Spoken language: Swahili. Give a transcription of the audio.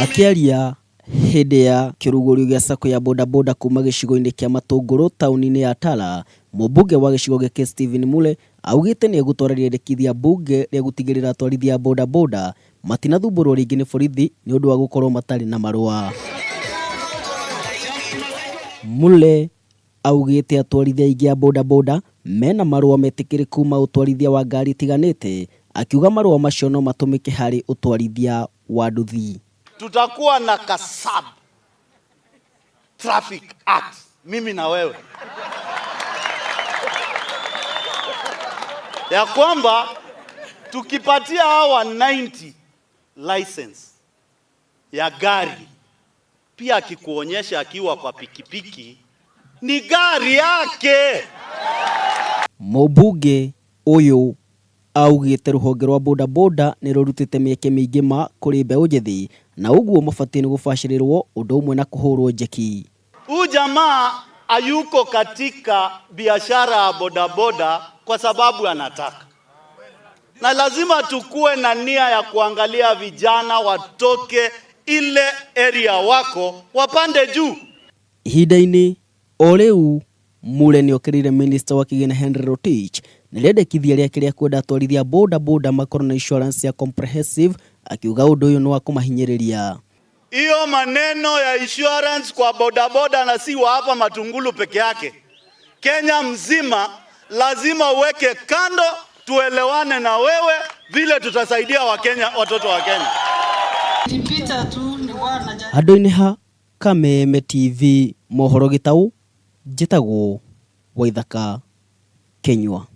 Akiaria hĩndĩ ya kĩrugũrio gĩa sako ya bodaboda kuma gĩcigo-inĩ kĩa Matũngũrũ taũni-inĩ ya Tala, mũmbunge wa gĩcigo gĩkĩ Stephen Mule augĩte nĩ egũtwara rĩendekithia bunge rĩa gũtigĩrĩra atwarithia bodaboda matinathumbũrwo rĩngĩ nĩ borithi nĩ ũndũ wa gũkorwo matarĩ na marũa. Mule augĩte atwarithia aingĩ a bodaboda mena marũa metĩkĩrĩku ma ũtwarithia wa ngari tiganĩte, akiuga marũa macio no matũmĩke harĩ ũtwarithia wa nduthi. Tutakuwa na kasab traffic act, mimi na wewe, ya kwamba tukipatia hawa 90 license ya gari, pia akikuonyesha akiwa kwa pikipiki ni gari yake. Mũmbunge ũyũ augĩte rũhonge rwa bodaboda nĩ rũrutĩte mĩeke mĩingĩ ma kũrĩ mbeũ njĩthĩ na ũguo mabatie nĩ gũbacĩrĩrwo ũndũ ũmwe na kũhũrwo njeki. Huyu jamaa hayuko katika biashara ya bodaboda kwa sababu anataka, na lazima tukue na nia ya kuangalia vijana watoke ile area wako wapande juu. Ihinda-inĩ o rĩu Mule nĩ okĩrĩire minister wa kĩgĩna Henry Rotich nĩ rĩendekithia rĩake rĩa kwenda atwarithia bodaboda makorwo na insurance ya comprehensive, akiuga ũndũ ũyũ nĩ wa kũmahinyĩrĩria. Hiyo maneno ya insurance kwa bodaboda na si wa hapa Matungulu peke yake, Kenya mzima lazima uweke kando, tuelewane na wewe vile tutasaidia Wakenya, watoto wa Kenya. Handũ-inĩ ha Kameme TV mohoro gĩtaũ njĩtagwo Waithaka Kenyua.